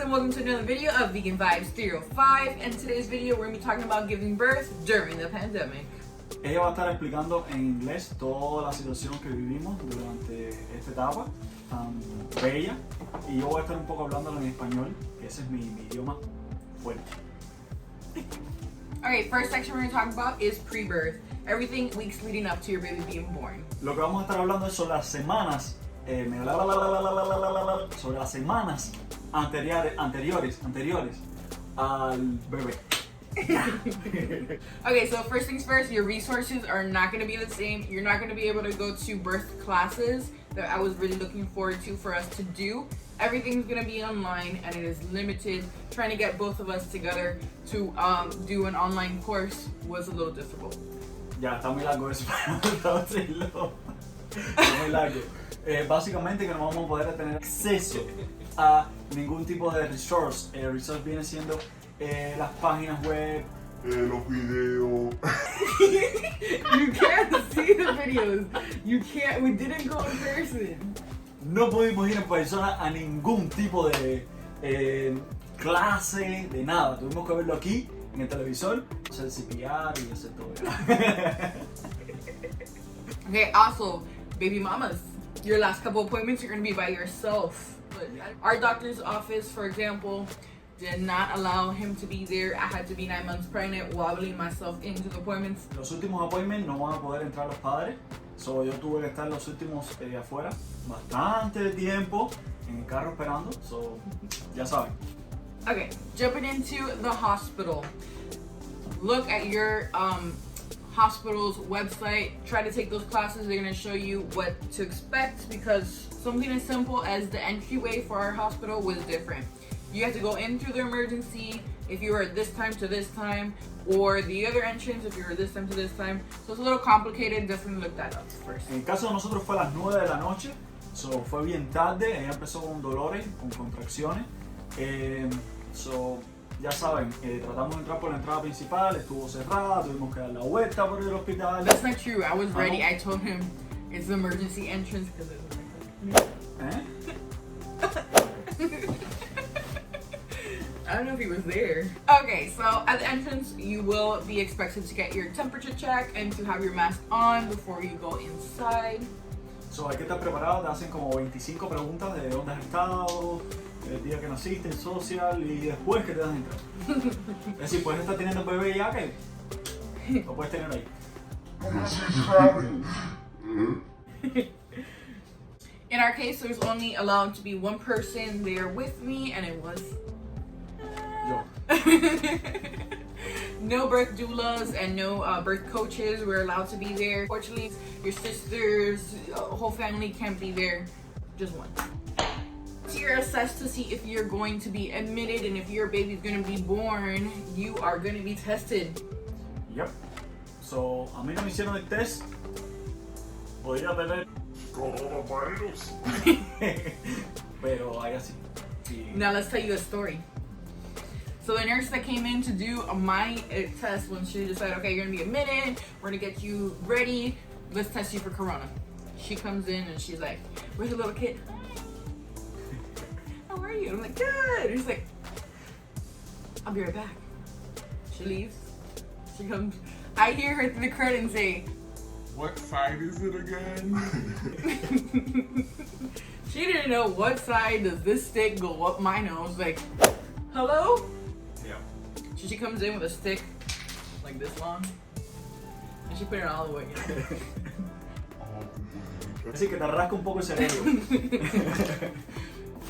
and welcome to another video of Vegan Vibes 305. And today's video we're going to be talking about giving birth during the pandemic. Ella va a estar explicando en inglés toda la situación que vivimos durante esta etapa tan bella, y yo voy a estar un poco hablándolo en español, que ese es mi idioma fuerte. Alright, first section we're going to talk about is pre-birth. Everything weeks leading up to your baby being born. Lo que vamos a estar hablando es sobre las semanas, sobre las semanas anteriores al bebé. Okay, so first things first, your resources are not going to be the same. You're not going to be able to go to birth classes that I was really looking forward to for us to do. Everything's going to be online and it is limited. Trying to get both of us together to do an online course was a little difficult. Ya, está muy largo eso para traducirlo. Está muy largo. Básicamente que no vamos a poder tener acceso a ningún tipo de resource. Resource viene siendo las páginas web, los videos. You can't see the videos. You can't. We didn't go in person. No pudimos ir en persona a ningún tipo de clase, de nada. Tuvimos que verlo aquí en el televisor, hacer CPR y hacer todo. Okay, also, baby mamas, your last couple appointments you're going to be by yourself. Our doctor's office, for example, did not allow him to be there. I had to be 9 months pregnant, wobbling myself into the appointments. Los últimos appointments no van a poder entrar los padres, so yo tuve que estar los últimos afuera bastante tiempo en el carro esperando, so ya saben. Okay, jumping into the hospital. Look at your hospital's website. Try to take those classes. They're going to show you what to expect, because something as simple as the entryway for our hospital was different. You have to go in through the emergency if you were this time to this time, or the other entrance if you were this time to this time. So it's a little complicated. Definitely look that up first. En el caso de nosotros fue a las 9 de la noche, so fue bien tarde. Ella empezó con dolores, con contracciones. So ya saben, tratamos de entrar por la entrada principal, estuvo cerrada, tuvimos que dar la vuelta por el hospital. That's not true. I was ready. I told him it's the emergency entrance because it was like I don't know if he was there. Okay, so at the entrance, you will be expected to get your temperature check and to have your mask on before you go inside. So hay que estar preparado, te hacen como 25 preguntas de dónde has estado, el día que naciste, el social, y después que te das entrar. Es decir, puedes estar teniendo un bebé ya que lo puedes tener ahí. In our case, there's only allowed to be one person there with me, and it was Yo. no birth doulas and no birth coaches were allowed to be there. Fortunately, your sisters, whole family can't be there, just one. So you're assessed to see if you're going to be admitted, and if your baby's going to be born, you are going to be tested. Yep. So, a mí no me hicieron el test. Podría tener Coronavirus. pero hay así. Sí. Now let's tell you a story. So the nurse that came in to do my test, when she decided, okay, you're gonna be admitted, we're gonna get you ready, let's test you for corona. She comes in and she's like, where's the little kid? Hi. How are you? I'm like, good. And she's like, I'll be right back. She leaves. She comes. I hear her through the curtain say, What side is it again? She didn't know what side does this stick go up my nose. Like, hello? Yeah. So she comes in with a stick like this long, and she put it all the way in. Así que te rasca un poco el cerebro.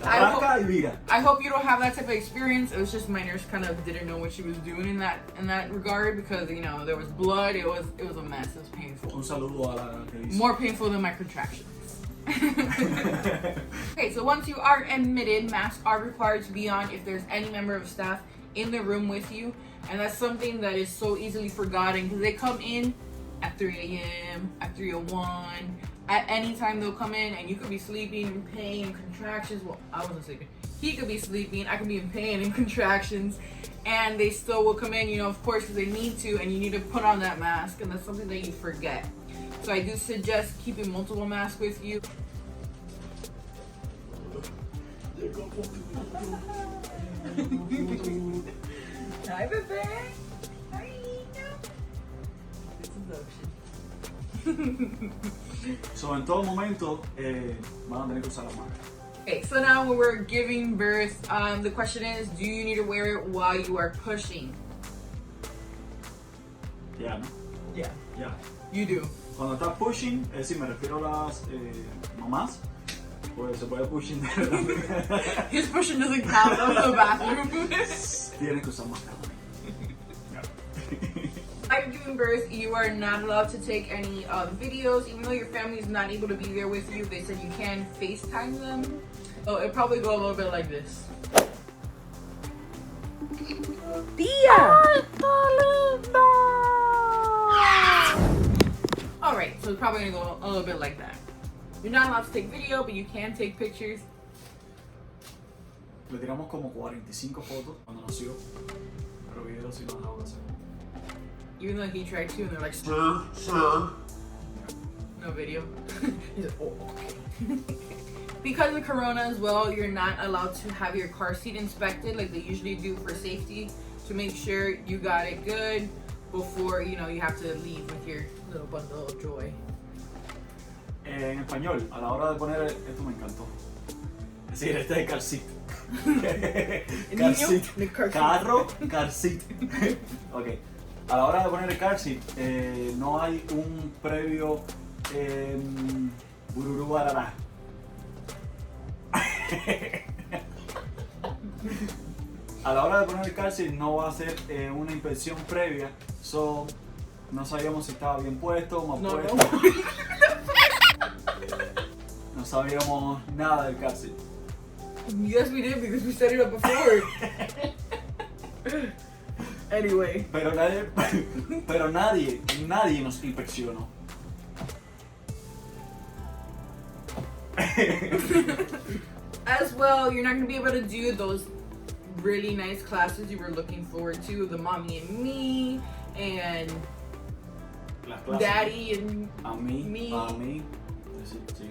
Te rasca y vira. I hope you don't have that type of experience. It was just my nurse kind of didn't know what she was doing in that regard, because you know there was blood. It was a mess. It was painful. Un saludo a la que dice. More painful than my contractions. Okay, so once you are admitted, masks are required to be on if there's any member of staff in the room with you, and that's something that is so easily forgotten, because they come in at 3 a.m., at 3:01, at any time they'll come in, and you could be sleeping, in pain, contractions. Well, I wasn't sleeping. He could be sleeping, I could be in pain and contractions, and they still will come in, you know, of course, because they need to, and you need to put on that mask, and that's something that you forget. So I do suggest keeping multiple masks with you. Hi, bebe. Hi. This is Ocean. So, en todo momento van a tener que usar las máscaras. Okay, so now when we're giving birth, the question is, do you need to wear it while you are pushing? Ya, ¿no? Yeah, Ya. you do. Cuando estás pushing, es decir, me refiero a las mamás, pues se puede pushing también. His pushing doesn't count. That was the bathroom. Tienes que usar máscara. While you're giving birth, you are not allowed to take any videos, even though your family is not able to be there with you. They said you can FaceTime them. Oh, it'll probably go a little bit like this. Tia! Alright, so it's probably gonna go a little bit like that. You're not allowed to take video, but you can take pictures. Le tiramos como 45 fotos cuando nació, pero videos sí no dejamos de hacer. Even though he tried to, and they're like, Sir. no video. He's like, oh, okay. Because of Corona as well, you're not allowed to have your car seat inspected like they usually do for safety, to make sure you got it good before, you know, you have to leave with your little bundle of joy. En español, a la hora de poner, esto me encantó. Es decir, este es car seat. Car seat. Carro, car seat. Ok. A la hora de poner el car seat, no hay un previo bururú barará. A la hora de poner el car seat no va a ser una inspección previa, so no sabíamos si estaba bien puesto o mal puesto. No sabíamos nada del car seat. Yes, we did, because we set it up before. Anyway. Pero nadie nos inspeccionó. As well, you're not going to be able to do those really nice classes you were looking forward to, the mommy and me, and daddy and A mí. Sí, sí.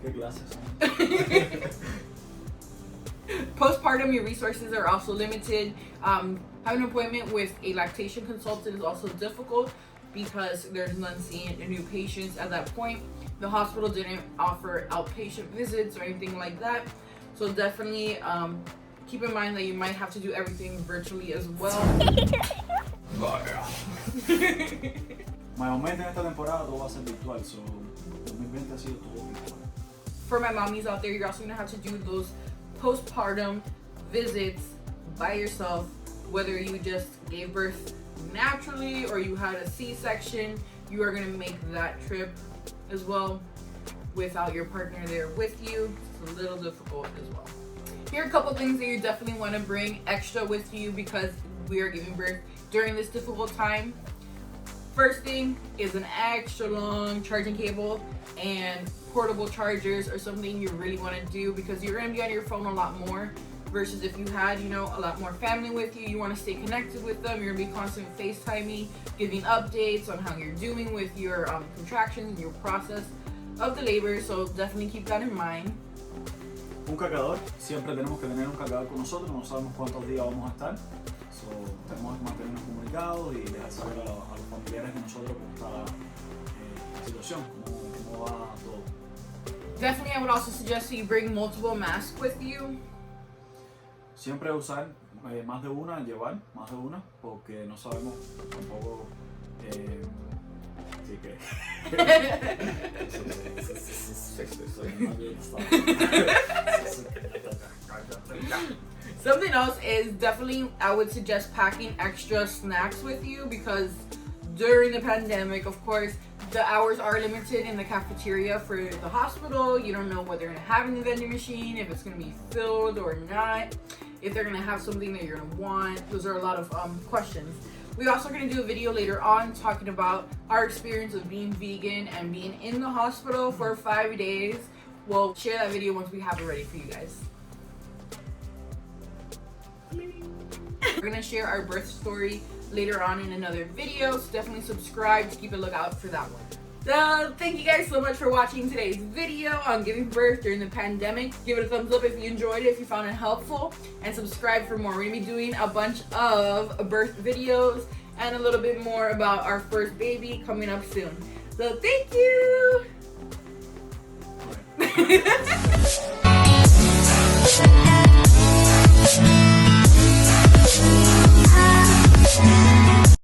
¿Qué clases son? Postpartum, your resources are also limited. Having an appointment with a lactation consultant is also difficult because there's none seeing new patients at that point. The hospital didn't offer outpatient visits or anything like that. So definitely keep in mind that you might have to do everything virtually as well. Mayormente en esta temporada todo va a ser virtual, so 2020 ha sido todo virtual. For my mommies out there, you're also gonna have to do those postpartum visits by yourself, whether you just gave birth naturally or you had a C-section. You are gonna make that trip as well without your partner there with you. It's a little difficult as well. Here are a couple things that you definitely want to bring extra with you because we are giving birth during this difficult time. First thing is an extra long charging cable, and portable chargers are something you really want to do because you're going to be on your phone a lot more versus if you had, you know, a lot more family with you. You want to stay connected with them. You're going to be constantly FaceTiming, giving updates on how you're doing with your contractions, your process of the labor. So definitely keep that in mind. Un cargador, siempre tenemos que tener un cargador con nosotros, no sabemos cuántos días vamos a estar. So, tenemos que mantenernos comunicados y dejar saber a los familiares de nosotros cómo está la situación, cómo va todo. Definitely, I would also suggest that you bring multiple masks with you. Siempre usar más de una, llevar más de una, porque no sabemos tampoco. Así que. Something else is definitely, I would suggest packing extra snacks with you because during the pandemic, of course, the hours are limited in the cafeteria for the hospital. You don't know what they're going to have in the vending machine, if it's going to be filled or not, if they're going to have something that you're going to want. Those are a lot of questions. We're also going to do a video later on talking about our experience of being vegan and being in the hospital for 5 days. We'll share that video once we have it ready for you guys. We're going to share our birth story later on in another video, so definitely subscribe to keep a lookout for that one. So thank you guys so much for watching today's video on giving birth during the pandemic. Give it a thumbs up if you enjoyed it, if you found it helpful, and subscribe for more. We're gonna be doing a bunch of birth videos and a little bit more about our first baby coming up soon. So thank you. Right.